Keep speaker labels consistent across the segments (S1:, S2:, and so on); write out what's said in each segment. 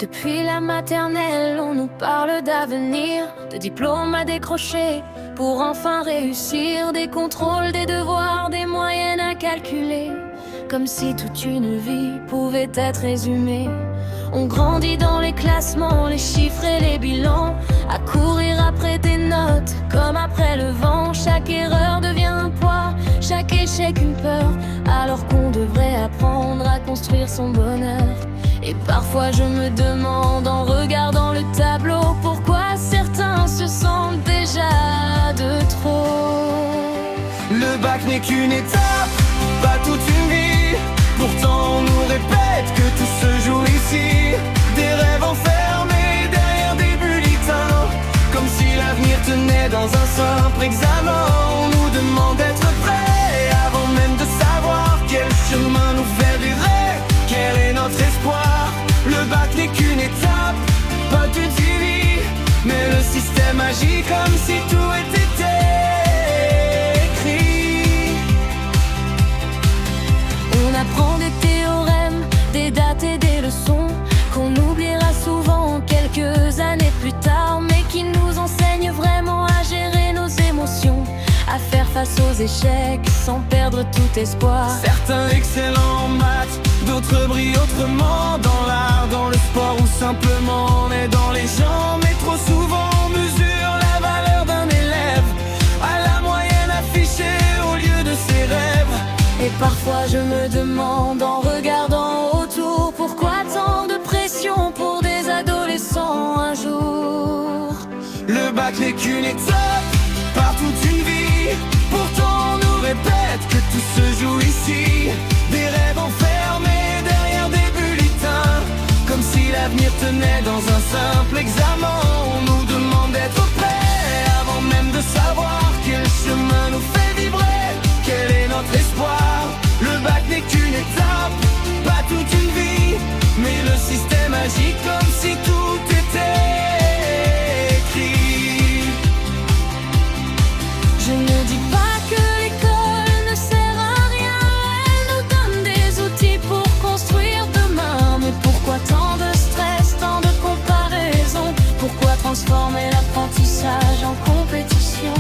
S1: Depuis la maternelle, on nous parle d'avenir, de diplômes à décrocher pour enfin réussir, des contrôles, des devoirs, des moyennes à calculer, comme si toute une vie pouvait être résumée. On grandit dans les classements, les chiffres et les bilans, à courir après des notes comme après le vent. Chaque erreur devient un poids, chaque échec une peur, alors qu'on devrait apprendre à construire son bonheur. Et parfois je me demande en regardant le tableau, pourquoi certains se sentent déjà de trop.
S2: Le bac n'est qu'une étape, pas toute une vie. Pourtant on nous répète que tout se joue ici. Des rêves enfermés derrière des bulletins, comme si l'avenir tenait dans un simple examen. On nous demande d'être prêts avant même de savoir quel chemin nous fait vibrer. Quel est notre espoir? Le bac n'est qu'une étape, pas toute une vie. Mais le système agit comme si tout était écrit.
S1: On apprend des théorèmes, des dates et des leçons qu'on oubliera souvent quelques années plus tard, mais qui nous enseignent vraiment à gérer nos émotions, à faire face aux échecs sans perdre tout espoir.
S2: Certains excellents en maths, d'autres brillent autrement, dans l'art, dans le sport ou simplement on est dans les gens. Mais trop souvent on mesure la valeur d'un élève à la moyenne affichée au lieu de ses rêves.
S1: Et parfois je me demande en regardant autour, pourquoi tant de pression pour des adolescents un jour?
S2: Le bac n'est qu'une étape, pas toute une vie. Pourtant on nous répète que tout se joue ici. Des rêves enfermés derrière des bulletins, comme si l'avenir tenait dans un simple examen. On nous demande d'être prêts avant même de savoir quel chemin nous fait vibrer. Quel est notre espoir? Le bac n'est qu'une étape, pas toute une vie. Mais le système agit comme si tout était écrit.
S1: Je ne dis pas que l'école ne sert à rien, elle nous donne des outils pour construire demain. Mais pourquoi tant de stress, tant de comparaison? Pourquoi transformer l'apprentissage en compétition?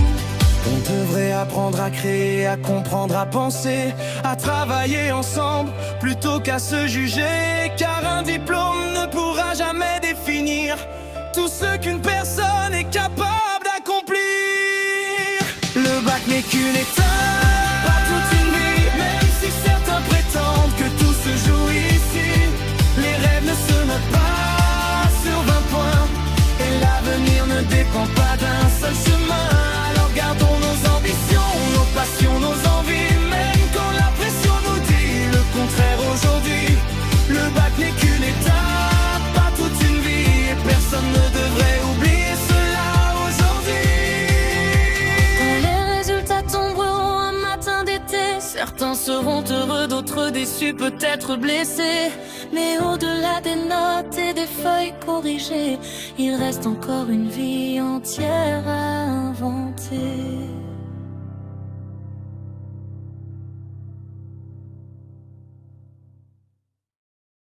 S2: On devrait apprendre à créer, à comprendre, à penser, à travailler ensemble plutôt qu'à se juger. Car un diplôme ne pourra jamais définir tout ce qu'une personne est capable d'accomplir. Le bac n'est qu'une étape, pas toute une vie. Même si certains prétendent que tout se joue ici, les rêves ne se notent pas sur 20 points, et l'avenir ne dépend pas d'un seul chemin. Alors gardons nos ambitions, nos passions, nos envies, même quand la pression nous dit le contraire aujourd'hui. Le bac n'est qu'une étape, pas toute une vie, et personne ne devrait oublier cela aujourd'hui.
S1: Quand les résultats tomberont un matin d'été, certains seront heureux, d'autres déçus, peut-être blessés. Mais au-delà des notes et des feuilles corrigées, il reste encore une vie entière à inventer.